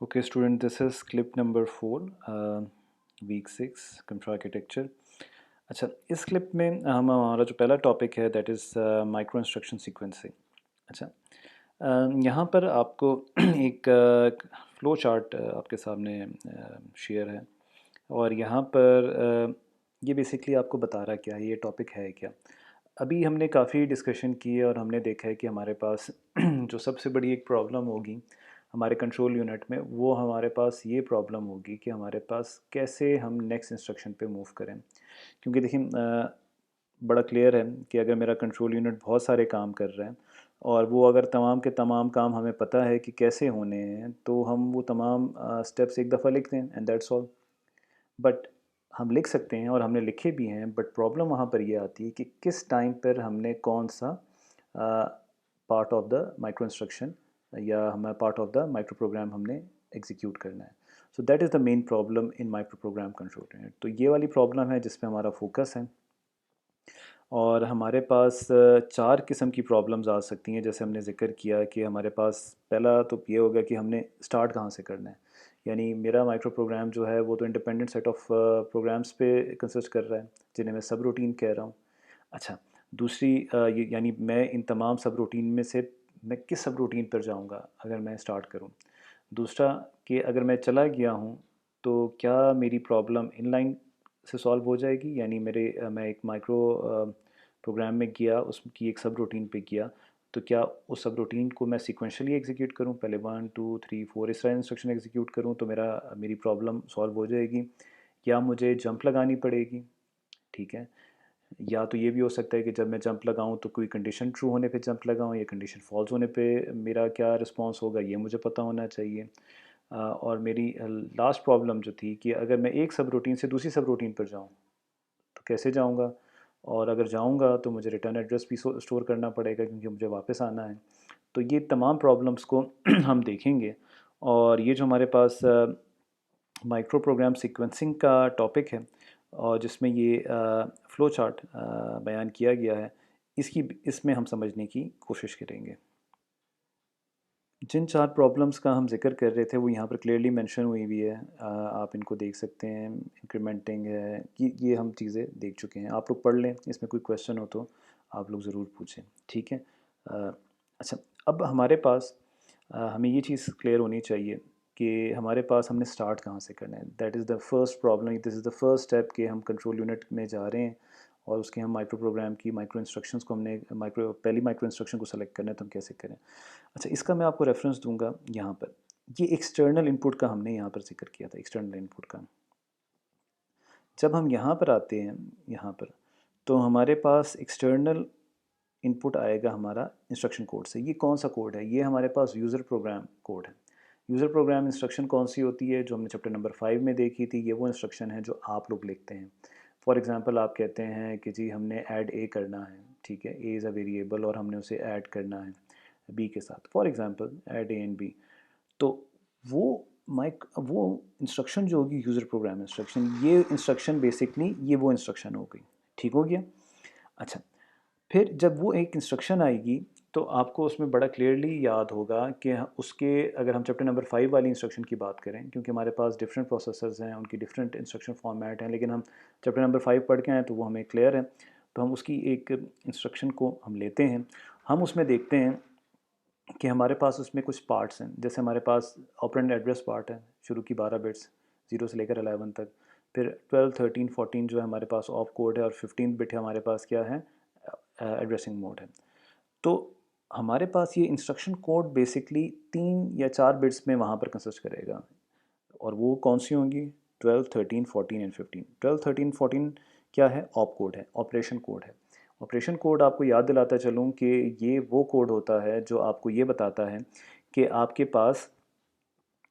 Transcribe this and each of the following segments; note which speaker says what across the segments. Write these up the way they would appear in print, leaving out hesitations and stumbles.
Speaker 1: Okay, student, this is clip number 4, week 6, computer architecture. अच्छा, इस clip में हमारा जो पहला टॉपिक है that is micro instruction sequencing. अच्छा, यहाँ पर आपको एक फ्लो चार्ट आपके सामने शेयर है और यहाँ पर ये बेसिकली आपको बता रहा क्या है, ये टॉपिक है क्या। अभी हमने काफ़ी डिस्कशन की है और हमने देखा है कि हमारे पास जो सबसे बड़ी एक प्रॉब्लम होगी हमारे कंट्रोल यूनिट में, वो हमारे पास ये प्रॉब्लम होगी कि हमारे पास कैसे हम नेक्स्ट इंस्ट्रक्शन पे मूव करें। क्योंकि देखिए बड़ा क्लियर है कि अगर मेरा कंट्रोल यूनिट बहुत सारे काम कर रहा है और वो अगर तमाम के तमाम काम हमें पता है कि कैसे होने हैं, तो हम वो तमाम स्टेप्स एक दफ़ा लिख दें एंड दैट्स ऑल। बट हम लिख सकते हैं और हमने लिखे भी हैं, बट प्रॉब्लम वहाँ पर ये आती है कि किस टाइम पर हमने कौन सा part of the micro instruction या हमारा part of the micro program हमने एग्जीक्यूट करना है। So that is the main problem in micro program control unit. तो ये वाली प्रॉब्लम है जिस पे हमारा फोकस है। और हमारे पास चार किस्म की प्रॉब्लम्स आ सकती हैं, जैसे हमने ज़िक्र किया कि हमारे पास पहला तो ये होगा कि हमने स्टार्ट कहाँ से करना है। यानी मेरा माइक्रो प्रोग्राम जो है वो तो इंडिपेंडेंट सेट ऑफ प्रोग्राम्स पे कंसिस्ट कर रहा है, जिन्हें मैं सब रूटीन कह रहा हूँ। अच्छा, दूसरी यानी मैं इन तमाम सब रूटीन में से मैं किस सब रूटीन पर जाऊँगा अगर मैं स्टार्ट करूँ। दूसरा कि अगर मैं चला गया हूँ तो क्या मेरी प्रॉब्लम इनलाइन से सॉल्व हो जाएगी, यानी मैं एक माइक्रो प्रोग्राम में गया, उसकी एक सब रूटीन पे गया, तो क्या उस सब रूटीन को मैं सीक्वेंशियली एग्जीक्यूट करूं, पहले 1 2 3 4 इस तरह इंस्ट्रक्शन एग्जीक्यूट करूं तो मेरी प्रॉब्लम सॉल्व हो जाएगी, या मुझे जंप लगानी पड़ेगी। ठीक है, या तो ये भी हो सकता है कि जब मैं जंप लगाऊं तो कोई कंडीशन ट्रू होने पे जंप लगाऊं या कंडीशन फॉल्स होने पे मेरा क्या रिस्पॉन्स होगा, ये मुझे पता होना चाहिए। और मेरी लास्ट प्रॉब्लम जो थी कि अगर मैं एक सब रूटीन से दूसरी सब रूटीन पर जाऊं तो कैसे जाऊंगा, और अगर जाऊंगा तो मुझे रिटर्न एड्रेस भी स्टोर करना पड़ेगा क्योंकि मुझे वापस आना है। तो ये तमाम प्रॉब्लम्स को हम देखेंगे। और ये जो हमारे पास माइक्रो प्रोग्राम सीक्वेंसिंग का टॉपिक है और जिसमें ये फ़्लो चार्ट बयान किया गया है, इसमें हम समझने की कोशिश करेंगे। जिन चार प्रॉब्लम्स का हम जिक्र कर रहे थे वो यहाँ पर क्लियरली मेंशन हुई भी है, आप इनको देख सकते हैं। इंक्रीमेंटिंग है, ये हम चीज़ें देख चुके हैं, आप लोग पढ़ लें, इसमें कोई क्वेश्चन हो तो आप लोग ज़रूर पूछें। ठीक है। अच्छा, अब हमारे पास हमें ये चीज़ क्लियर होनी चाहिए कि हमारे पास हमने स्टार्ट कहाँ से करना है। That is the first problem, this is the first step कि हम कंट्रोल यूनिट में जा रहे हैं और उसके हम माइक्रो प्रोग्राम की माइक्रो इंस्ट्रक्शंस को हमने पहली माइक्रो इंस्ट्रक्शन को सेलेक्ट करना है, तो हम कैसे करें। अच्छा, इसका मैं आपको रेफरेंस दूंगा यहाँ पर। ये एक्सटर्नल इनपुट का हमने यहाँ पर जिक्र किया था, एक्सटर्नल इनपुट का। जब हम यहाँ पर आते हैं, यहाँ पर, तो हमारे पास एक्सटर्नल इनपुट आएगा हमारा इंस्ट्रक्शन कोड से। ये कौन सा कोड है, ये हमारे पास यूज़र प्रोग्राम कोड है। यूज़र प्रोग्राम इंस्ट्रक्शन कौन सी होती है, जो हमने चैप्टर नंबर 5 में देखी थी, ये वो इंस्ट्रक्शन है जो आप लोग लिखते हैं। फॉर एग्ज़ाम्पल आप कहते हैं कि जी हमने ऐड ए करना है, ठीक है, ए इज़ अ वेरिएबल और हमने उसे ऐड करना है बी के साथ, for example add A and B. तो वो वो इंस्ट्रक्शन जो होगी यूज़र प्रोग्राम इंस्ट्रक्शन, ये इंस्ट्रक्शन बेसिकली ये वो इंस्ट्रक्शन हो गई। ठीक हो गया। अच्छा, फिर जब वो एक इंस्ट्रक्शन आएगी तो आपको उसमें बड़ा क्लियरली याद होगा कि उसके, अगर हम चैप्टर नंबर 5 वाली इंस्ट्रक्शन की बात करें, क्योंकि हमारे पास डिफरेंट प्रोसेसर्स हैं, उनकी डिफरेंट इंस्ट्रक्शन फॉर्मेट हैं, लेकिन हम चैप्टर नंबर 5 पढ़ के आए तो वो हमें क्लियर है। तो हम उसकी एक इंस्ट्रक्शन को हम लेते हैं, हम उसमें देखते हैं कि हमारे पास उसमें कुछ पार्ट्स हैं। जैसे हमारे पास ऑपरेंड एड्रेस पार्ट है, शुरू की 12 बिट्स 0 से लेकर 11 तक। फिर 12 13 14 जो है हमारे पास ऑफ कोड है, और 15 बिट है हमारे पास क्या है, एड्रेसिंग मोड है। तो हमारे पास ये इंस्ट्रक्शन कोड बेसिकली 3 या 4 बिट्स में वहाँ पर कंसिस्ट करेगा। और वो कौन सी होंगी, 12 13 14 एंड 15। 12 13 14 क्या है, ऑप कोड है, ऑपरेशन कोड है। ऑपरेशन कोड आपको याद दिलाता चलूँ कि ये वो कोड होता है जो आपको ये बताता है कि आपके पास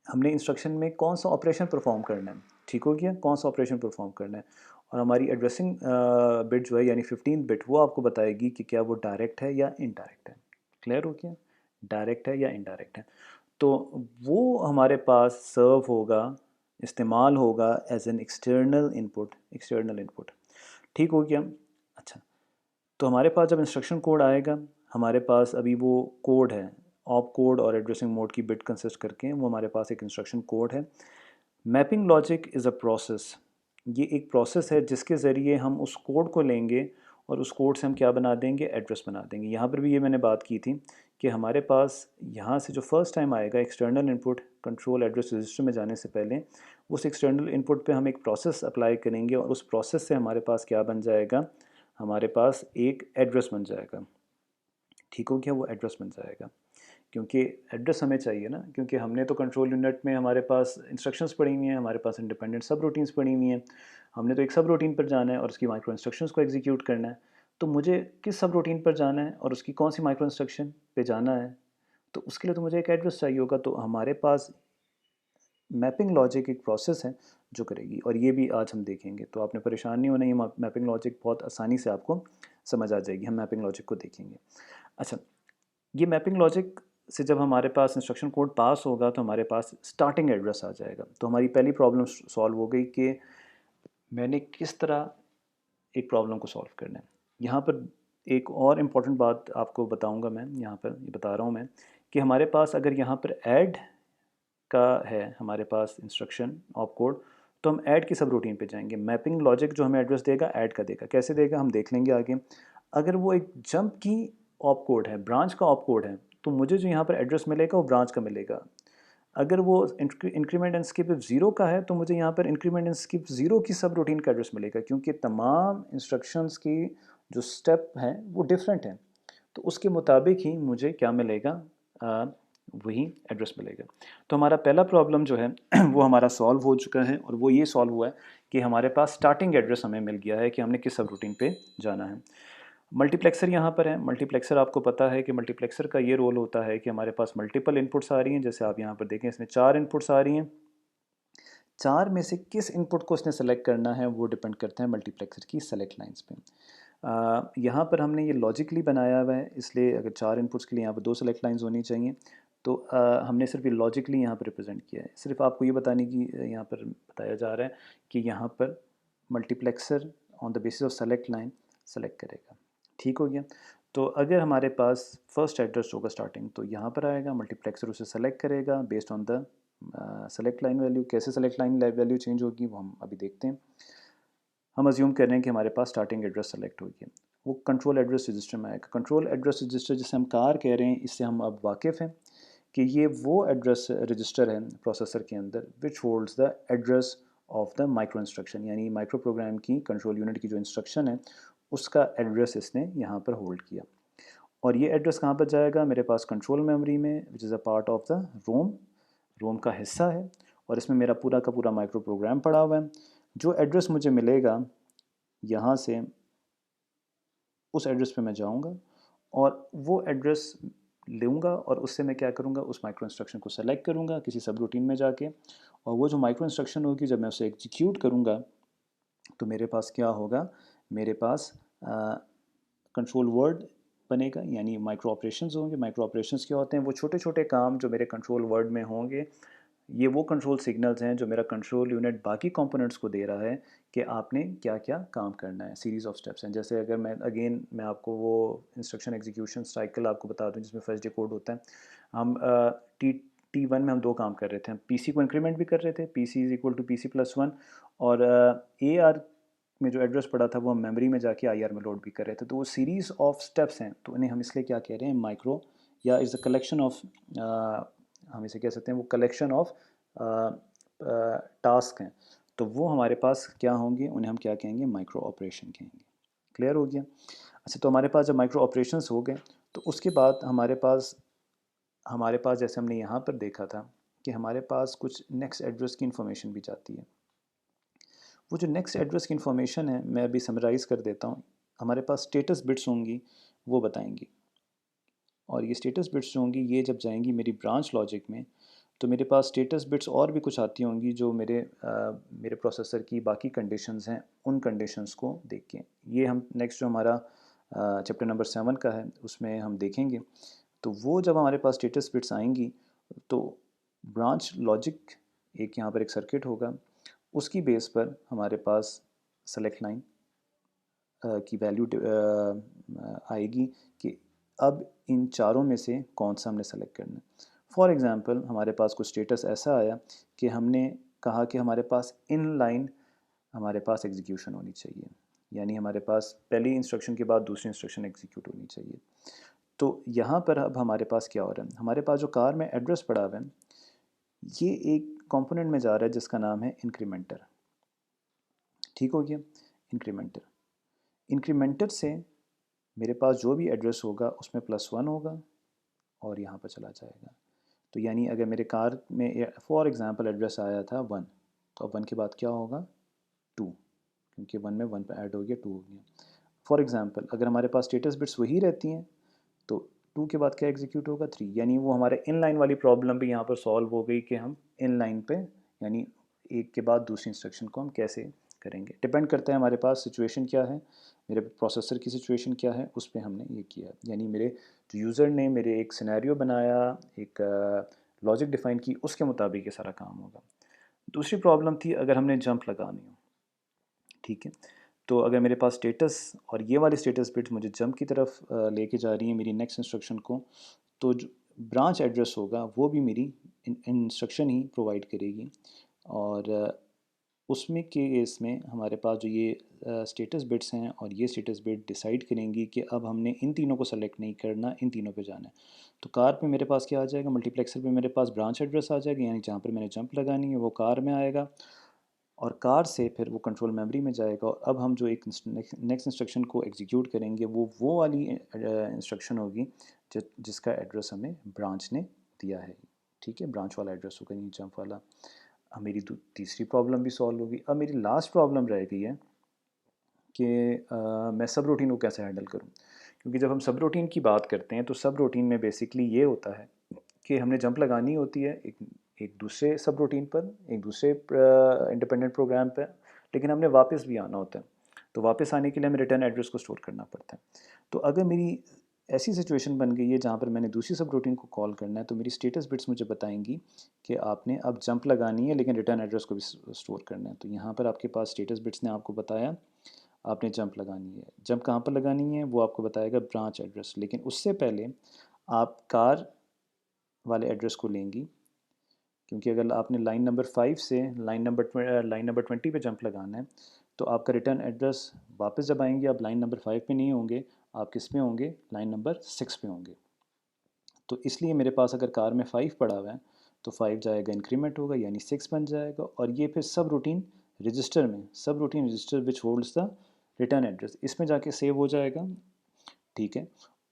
Speaker 1: हमने इंस्ट्रक्शन में कौन सा ऑपरेशन परफॉर्म करना है। ठीक हो गया, कौन सा ऑपरेशन परफॉर्म करना है। और हमारी एड्रेसिंग बिट जो है यानी 15 बिट, वो आपको बताएगी कि क्या वो डायरेक्ट है या इनडायरेक्ट है। क्लियर हो गया, डायरेक्ट है या इनडायरेक्ट है। तो वो हमारे पास सर्व होगा, इस्तेमाल होगा as an external input, external input. ठीक हो गया। अच्छा, तो हमारे पास जब इंस्ट्रक्शन कोड आएगा, हमारे पास अभी वो कोड है, ऑप कोड और एड्रेसिंग मोड की बिट कंसिस्ट करके हैं, वो हमारे पास एक इंस्ट्रक्शन कोड है। Mapping logic is a process, ये एक प्रोसेस है जिसके ज़रिए हम उस कोड को लेंगे और उस कोड से हम क्या बना देंगे, एड्रेस बना देंगे। यहाँ पर भी ये मैंने बात की थी कि हमारे पास यहाँ से जो फर्स्ट टाइम आएगा external input control address register में जाने से पहले, उस एक्सटर्नल इनपुट पे हम एक प्रोसेस अप्लाई करेंगे और उस प्रोसेस से हमारे पास क्या बन जाएगा, हमारे पास एक एड्रेस बन जाएगा। ठीक हो गया, वो एड्रेस बन जाएगा, क्योंकि एड्रेस हमें चाहिए ना, क्योंकि हमने तो कंट्रोल यूनिट में हमारे पास इंस्ट्रक्शंस पड़ी हुई हैं, हमारे पास इंडिपेंडेंट सब रूटीन्स पड़ी हुई हैं, हमने तो एक सब रूटीन पर जाना है और उसकी माइक्रो इंस्ट्रक्शंस को एग्जीक्यूट करना है। तो मुझे किस सब रूटीन पर जाना है और उसकी कौन सी माइक्रो इंस्ट्रक्शन पे जाना है, तो उसके लिए तो मुझे एक एड्रेस चाहिए होगा। तो हमारे पास मैपिंग लॉजिक एक प्रोसेस है जो करेगी, और ये भी आज हम देखेंगे, तो आपने परेशान नहीं होना, ये मैपिंग लॉजिक बहुत आसानी से आपको समझ आ जाएगी, हम मैपिंग लॉजिक को देखेंगे। अच्छा, ये मैपिंग लॉजिक से जब हमारे पास इंस्ट्रक्शन कोड पास होगा तो हमारे पास स्टार्टिंग एड्रेस आ जाएगा। तो हमारी पहली प्रॉब्लम सॉल्व हो गई कि मैंने किस तरह एक प्रॉब्लम को सॉल्व करना है। यहाँ पर एक और इम्पॉर्टेंट बात आपको बताऊँगा मैं, यहाँ पर ये बता रहा हूँ मैं, कि हमारे पास अगर यहाँ पर ऐड का है हमारे पास इंस्ट्रक्शन ऑप कोड, तो हम ऐड की सब रूटीन पे जाएंगे। मैपिंग लॉजिक जो हमें एड्रेस देगा ऐड का देगा, कैसे देगा हम देख लेंगे आगे। अगर वो एक जंप की ऑप कोड है, ब्रांच का ऑप कोड है, तो मुझे जो यहाँ पर एड्रेस मिलेगा वो ब्रांच का मिलेगा। अगर वो इंक्रीमेंट एंड स्किप ज़ीरो का है, तो मुझे यहाँ पर इंक्रीमेंट एंड स्किप ज़ीरो की सब रूटीन का एड्रेस मिलेगा, क्योंकि तमाम इंस्ट्रक्शंस की जो स्टेप हैं वो डिफरेंट हैं, तो उसके मुताबिक ही मुझे क्या मिलेगा, वही एड्रेस मिलेगा। तो हमारा पहला प्रॉब्लम जो है वो हमारा सॉल्व हो चुका है, और वो ये सॉल्व हुआ है कि हमारे पास स्टार्टिंग एड्रेस हमें मिल गया है कि हमने किस सब रूटीन पे जाना है। मल्टीप्लेक्सर यहाँ पर है। मल्टीप्लेक्सर आपको पता है कि मल्टीप्लेक्सर का ये रोल होता है कि हमारे पास मल्टीपल इनपुट्स आ रही हैं, जैसे आप यहाँ पर देखें इसमें 4 इनपुट्स आ रही हैं, 4 में से किस इनपुट को इसने सेलेक्ट करना है वो डिपेंड करता है मल्टीप्लेक्सर की सेलेक्ट लाइंस पे। यहाँ पर हमने ये लॉजिकली बनाया हुआ है, इसलिए अगर 4 इनपुट्स के लिए यहाँ पर 2 सेलेक्ट लाइंस होनी चाहिए, तो हमने सिर्फ ये लॉजिकली यहाँ पर रिप्रेजेंट किया है। सिर्फ आपको ये बताने की यहाँ पर बताया जा रहा है कि यहाँ पर multiplexer on the basis of select line select करेगा। ठीक हो गया। तो अगर हमारे पास फर्स्ट एड्रेस होगा स्टार्टिंग, तो यहाँ पर आएगा, मल्टीप्लेक्सर उसे सेलेक्ट करेगा based on the select line value. कैसे सेलेक्ट लाइन वैल्यू चेंज होगी वो हम अभी देखते हैं। हम अज्यूम कर रहे हैं कि हमारे पास स्टार्टिंग एड्रेस सेलेक्ट होगी, वो कंट्रोल एड्रेस रजिस्टर में आएगा। कंट्रोल एड्रेस रजिस्टर जिसे हम कार कह रहे हैं, इससे हम अब वाकिफ़ हैं कि ये वो एड्रेस रजिस्टर है प्रोसेसर के अंदर विच holds the address of the micro instruction, यानी माइक्रो प्रोग्राम की कंट्रोल यूनिट की जो इंस्ट्रक्शन है उसका एड्रेस इसने यहाँ पर होल्ड किया। और ये एड्रेस कहाँ पर जाएगा, मेरे पास कंट्रोल मेमोरी में, which is a part of the ROM, ROM का हिस्सा है, और इसमें मेरा पूरा का पूरा माइक्रो प्रोग्राम पड़ा हुआ है। जो एड्रेस मुझे मिलेगा यहाँ से, उस एड्रेस पे मैं जाऊँगा और वो एड्रेस लूँगा, और उससे मैं क्या करूँगा, उस माइक्रो इंस्ट्रक्शन को सेलेक्ट करूँगा किसी सब रूटीन में जाके, और वो जो माइक्रो इंस्ट्रक्शन होगी जब मैं उसे एग्जीक्यूट करूँगा तो मेरे पास क्या होगा, मेरे पास कंट्रोल वर्ड बनेगा, यानी माइक्रो ऑपरेशंस होंगे। माइक्रो ऑपरेशंस क्या होते हैं, वो छोटे छोटे काम जो मेरे कंट्रोल वर्ड में होंगे, ये वो कंट्रोल सिग्नल्स हैं जो मेरा कंट्रोल यूनिट बाकी कंपोनेंट्स को दे रहा है कि आपने क्या क्या काम करना है। सीरीज़ ऑफ स्टेप्स हैं, जैसे अगर मैं आपको वो इंस्ट्रक्शन एग्जीक्यूशन साइकिल आपको बता दूं जिसमें फर्स्ट डिकोड होता है। हम T1 में हम 2 काम कर रहे थे, हम पीसी को इंक्रीमेंट भी कर रहे थे, PC is equal to PC+1, और AR में जो एड्रेस पड़ा था वो हम मेमोरी में जाके IR में लोड भी कर रहे थे। तो वो सीरीज़ ऑफ स्टेप्स हैं, तो इन्हें हम इसलिए क्या कह रहे हैं, माइक्रो, या इज़ अ कलेक्शन ऑफ, हम इसे कह सकते हैं वो कलेक्शन ऑफ टास्क हैं। तो वो हमारे पास क्या होंगे, उन्हें हम क्या कहेंगे, माइक्रो ऑपरेशन कहेंगे। क्लियर हो गया। अच्छा, तो हमारे पास जब माइक्रो ऑपरेशंस हो गए तो उसके बाद हमारे पास जैसे हमने यहाँ पर देखा था कि हमारे पास कुछ नेक्स्ट एड्रेस की इन्फॉर्मेशन भी जाती है। वो जो नेक्स्ट एड्रेस की इन्फॉर्मेशन है मैं अभी समराइज़ कर देता हूँ। हमारे पास स्टेटस बिट्स होंगी, वो बताएंगी, और ये स्टेटस बिट्स जो होंगी ये जब जाएंगी मेरी ब्रांच लॉजिक में, तो मेरे पास स्टेटस बिट्स और भी कुछ आती होंगी जो मेरे प्रोसेसर की बाकी कंडीशंस हैं, उन कंडीशंस को देख के, ये हम नेक्स्ट जो हमारा चैप्टर नंबर 7 का है उसमें हम देखेंगे। तो वो जब हमारे पास स्टेटस बिट्स आएंगी तो ब्रांच लॉजिक, एक यहाँ पर एक सर्किट होगा, उसकी बेस पर हमारे पास सेलेक्ट लाइन की वैल्यू आएगी कि अब इन चारों में से कौन सा हमने सेलेक्ट करना है। फॉर एग्ज़ाम्पल हमारे पास कुछ स्टेटस ऐसा आया कि हमने कहा कि हमारे पास इन लाइन हमारे पास एग्जीक्यूशन होनी चाहिए, यानी हमारे पास पहली इंस्ट्रक्शन के बाद दूसरी इंस्ट्रक्शन एग्जीक्यूट होनी चाहिए। तो यहाँ पर अब हमारे पास क्या हो रहा है, हमारे पास जो कार में एड्रेस पड़ा हुआ है ये एक कंपोनेंट में जा रहा है जिसका नाम है इंक्रीमेंटर। ठीक हो गया, इंक्रीमेंटर। इंक्रीमेंटर से मेरे पास जो भी एड्रेस होगा उसमें +1 होगा और यहाँ पर चला जाएगा। तो यानी अगर मेरे कार में फॉर एग्ज़ाम्पल एड्रेस आया था 1, तो अब 1 के बाद क्या होगा 2, क्योंकि 1 में 1 पर ऐड हो गया 2 हो गया। फॉर एग्ज़ाम्पल अगर हमारे पास स्टेटस बिट्स वही रहती हैं तो 2 के बाद क्या एग्जीक्यूट होगा 3, यानी वो हमारे इन लाइन वाली प्रॉब्लम भी यहाँ पर सॉल्व हो गई कि हम इन लाइन पे यानी एक के बाद दूसरी इंस्ट्रक्शन को हम कैसे करेंगे। डिपेंड करता है हमारे पास सिचुएशन क्या है, मेरे प्रोसेसर की सिचुएशन क्या है, उस पर हमने ये किया। यानी मेरे जो यूज़र ने मेरे एक सिनेरियो बनाया, एक लॉजिक डिफ़ाइन की, उसके मुताबिक ये सारा काम होगा। दूसरी प्रॉब्लम थी अगर हमने जंप लगानी हो, ठीक है, तो अगर मेरे पास स्टेटस और ये वाली स्टेटस बिट्स मुझे जंप की तरफ लेके जा रही हैं मेरी नेक्स्ट इंस्ट्रक्शन को, तो जो ब्रांच एड्रेस होगा वो भी मेरी इंस्ट्रक्शन ही प्रोवाइड करेगी। और उसमें केस में हमारे पास जो ये स्टेटस बिट्स हैं और ये स्टेटस बिट डिसाइड करेंगी कि अब हमने इन तीनों को सेलेक्ट नहीं करना, इन तीनों पे जाना है। तो कार पे मेरे पास क्या आ जाएगा, मल्टीप्लेक्सर पे मेरे पास ब्रांच एड्रेस आ जाएगा, यानी जहाँ पर मैंने जंप लगानी है वो कार में आएगा और कार से फिर वो कंट्रोल मेमोरी में जाएगा। और अब हम जो एक नेक्स्ट इंस्ट्रक्शन को एग्जीक्यूट करेंगे वो वाली इंस्ट्रक्शन होगी जिसका एड्रेस हमें ब्रांच ने दिया है। ठीक है, ब्रांच वाला एड्रेस होगा, नहीं जंप वाला। अब मेरी तीसरी प्रॉब्लम भी सॉल्व होगी। अब मेरी लास्ट प्रॉब्लम रह गई है कि मैं सब रूटीन को कैसे हैंडल करूं, क्योंकि जब हम सब रूटीन की बात करते हैं तो सब रूटीन में बेसिकली ये होता है कि हमने जंप लगानी होती है एक एक दूसरे सब रूटीन पर, एक दूसरे इंडिपेंडेंट प्रोग्राम पर, लेकिन हमने वापस भी आना होता है। तो वापस आने के लिए हमें रिटर्न एड्रेस को स्टोर करना पड़ता है। तो अगर मेरी ऐसी सिचुएशन बन गई है जहाँ पर मैंने दूसरी सब रूटीन को कॉल करना है, तो मेरी स्टेटस बिट्स मुझे बताएंगी कि आपने अब जंप लगानी है लेकिन रिटर्न एड्रेस को भी स्टोर करना है। तो यहाँ पर आपके पास स्टेटस बिट्स ने आपको बताया आपने जंप लगानी है। जंप कहाँ पर लगानी है वो आपको बताएगा ब्रांच एड्रेस, लेकिन उससे पहले आप कार वाले एड्रेस को लेंगी, क्योंकि अगर आपने लाइन नंबर 5 से लाइन नंबर 20 पे जंप लगाना है तो आपका रिटर्न एड्रेस वापस जब आएंगे आप लाइन नंबर 5 पे नहीं होंगे, आप किस पे होंगे, लाइन नंबर 6 पे होंगे। तो इसलिए मेरे पास अगर कार में 5 पड़ा हुआ है तो 5 जाएगा इंक्रीमेंट होगा यानी 6 बन जाएगा, और ये फिर सब रूटीन रजिस्टर में, सब routine register which holds the return address, इसमें जाके सेव हो जाएगा। ठीक है,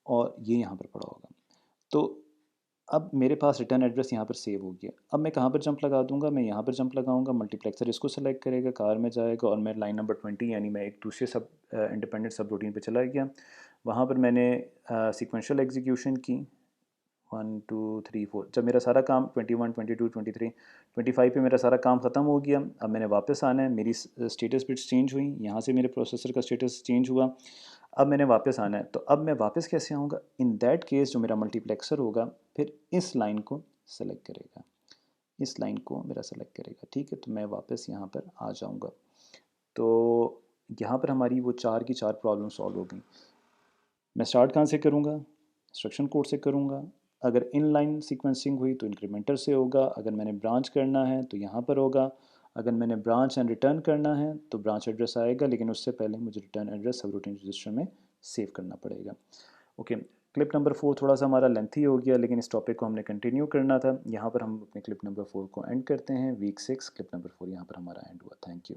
Speaker 1: और ये यहाँ पर पड़ा होगा। तो अब मेरे पास रिटर्न एड्रेस यहाँ पर सेव हो गया। अब मैं कहाँ पर जंप लगा दूंगा, मैं यहाँ पर जंप लगाऊंगा, मल्टीप्लेक्सर इसको सेलेक्ट करेगा, कार में जाएगा और मैं लाइन नंबर 20 यानी मैं एक दूसरे सब इंडिपेंडेंट सब रूटीन पे चला गया। वहाँ पर मैंने सीक्वेंशियल एग्जीक्यूशन की 1 2 3 4, जब मेरा सारा काम 21 22 23 25 पे मेरा सारा काम ख़त्म हो गया। अब मैंने वापस आना है, मेरी स्टेटस बिट्स चेंज हुई, यहाँ से मेरे प्रोसेसर का स्टेटस चेंज हुआ। अब मैंने वापस आना है, तो अब मैं वापस कैसे आऊँगा, इन दैट केस जो मेरा मल्टीप्लेक्सर होगा फिर इस लाइन को सेलेक्ट करेगा, इस लाइन को मेरा सेलेक्ट करेगा। ठीक है, तो मैं वापस यहाँ पर आ जाऊँगा। तो यहाँ पर हमारी वो 4 की 4 प्रॉब्लम सॉल्व हो गई। मैं स्टार्ट कहाँ से करूँगा, इंस्ट्रक्शन कोड से करूँगा। अगर इनलाइन सीक्वेंसिंग हुई तो इंक्रीमेंटर से होगा, अगर मैंने ब्रांच करना है तो यहाँ पर होगा, अगर मैंने ब्रांच एंड रिटर्न करना है तो ब्रांच एड्रेस आएगा, लेकिन उससे पहले मुझे रिटर्न एड्रेस सब रूटीन रजिस्टर में सेव करना पड़ेगा। ओके, क्लिप नंबर 4 थोड़ा सा हमारा लेंथी हो गया, लेकिन इस टॉपिक को हमने कंटिन्यू करना था। यहाँ पर हम अपने क्लिप नंबर 4 को एंड करते हैं। वीक 6 क्लिप नंबर 4 यहाँ पर हमारा एंड हुआ। Thank you.